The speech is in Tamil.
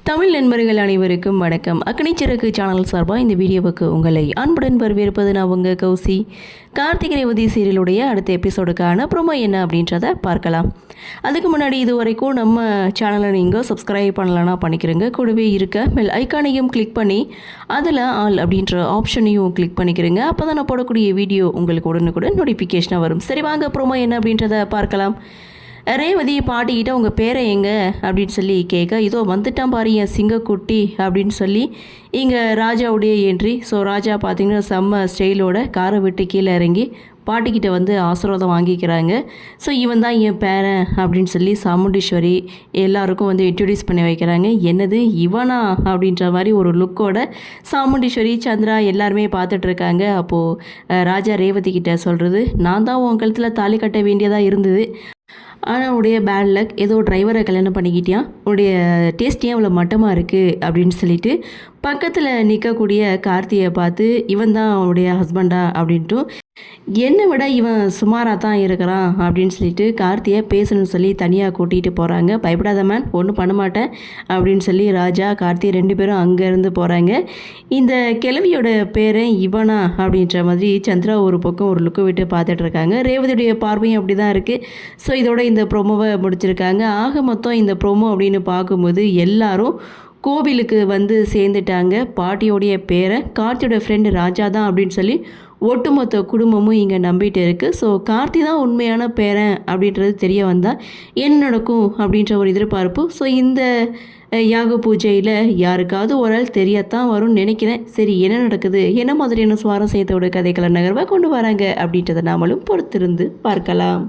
தமிழ் நண்பர்கள் அனைவருக்கும் வணக்கம். அக்னிச்சிறகு சேனல் சார்பாக இந்த வீடியோவுக்கு உங்களை அன்புடன் வரவேற்பது நான் உங்கள் கௌசி. கார்த்திகை ரேவதி சீரியலுடைய அடுத்த எபிசோடுக்கான ப்ரோமோ என்ன அப்படின்றத பார்க்கலாம். அதுக்கு முன்னாடி இது வரைக்கும் நம்ம சேனலை நீங்கள் சப்ஸ்கிரைப் பண்ணலன்னா பண்ணிக்கிறங்க. கூடவே இருக்க பெல் ஐக்கானையும் கிளிக் பண்ணி அதில் ஆல் அப்படின்ற ஆப்ஷனையும் கிளிக் பண்ணிக்கிறங்க. அப்போ தான் நான் போடக்கூடிய வீடியோ உங்களுக்கு உடனுக்குடன் நோட்டிஃபிகேஷனாக வரும். சரி வாங்க ப்ரோமோ என்ன அப்படின்றத பார்க்கலாம். ரேவதி பாட்டிக்கிட்ட உங்கள் பேரை எங்க அப்படின்னு சொல்லி கேட்க, இதோ வந்துட்டான் பாரு என் சிங்கக்குட்டி அப்படின்னு சொல்லி இங்கே ராஜாவுடைய என்ட்ரி. ஸோ ராஜா பார்த்திங்கன்னா செம்ம ஸ்டைலோட காரை விட்டு கீழே இறங்கி பாட்டிக்கிட்ட வந்து ஆசீர்வாதம் வாங்கிக்கிறாங்க. ஸோ இவன் தான் என் பேரன் அப்படின்னு சொல்லி சாமுண்டீஸ்வரி எல்லாருக்கும் வந்து இன்ட்ரடியூஸ் பண்ணி வைக்கிறாங்க. என்னது இவனா அப்படின்ற மாதிரி ஒரு லுக்கோட சாமுண்டீஸ்வரி சந்திரா எல்லாருமே பார்த்துட்ருக்காங்க. அப்போது ராஜா ரேவதி கிட்ட சொல்கிறது, நான் தான் உன் கழுத்தில் தாலி கட்ட வேண்டியதாக இருந்தது, ஆனால் உடைய பேட் லக், ஏதோ டிரைவரை கல்யாணம் பண்ணிக்கிட்டியான், உடைய டேஸ்ட் ஏன் அவ்வளோ மட்டமாக இருக்குது அப்படின்னு சொல்லிட்டு பக்கத்தில் நிற்கக்கூடிய கார்த்தியை பார்த்து இவன் தான் அவனுடைய ஹஸ்பண்டா அப்படின்ட்டும், என்னை விட இவன் சுமாராக தான் இருக்கிறான் அப்படின்னு சொல்லிட்டு கார்த்தியை பேசணும்னு சொல்லி தனியாக கூட்டிகிட்டு போகிறாங்க. பயப்படாத மேன், ஒன்றும் பண்ண மாட்டேன் அப்படின்னு சொல்லி ராஜா கார்த்தி ரெண்டு பேரும் அங்கேருந்து போகிறாங்க. இந்த கிழவியோட பேரை இவனா அப்படின்ற மாதிரி சந்திரா ஒரு பக்கம் ஒரு லுக்கு விட்டு பார்த்துட்டு இருக்காங்க. ரேவதியுடைய பார்வையும் அப்படி தான் இருக்குது. ஸோ இதோட இந்த ப்ரோமோவை முடிச்சிருக்காங்க. ஆக மொத்தம் இந்த ப்ரோமோ அப்படின்னு பார்க்கும்போது எல்லாரும் கோவிலுக்கு வந்து சேர்ந்துட்டாங்க. பாட்டியோடைய பேரை கார்த்தியோட ஃப்ரெண்டு ராஜா தான் அப்படின்னு சொல்லி ஒட்டுமொத்த குடும்பமும் இங்கே நம்பிட்டு இருக்குது. ஸோ கார்த்தி தான் உண்மையான பேரன் அப்படின்றது தெரிய வந்தால் என்ன நடக்கும் அப்படின்ற ஒரு எதிர்பார்ப்பு. ஸோ இந்த யாக பூஜையில் யாருக்காவது ஒரு ஆள் தெரியத்தான் வரும்னு நினைக்கிறேன். சரி என்ன நடக்குது, என்ன மாதிரியான சுவாரஸ்யத்தோட கதைகளை நகர்வாக கொண்டு வராங்க அப்படின்றத நாமளும் பொறுத்திருந்து பார்க்கலாம்.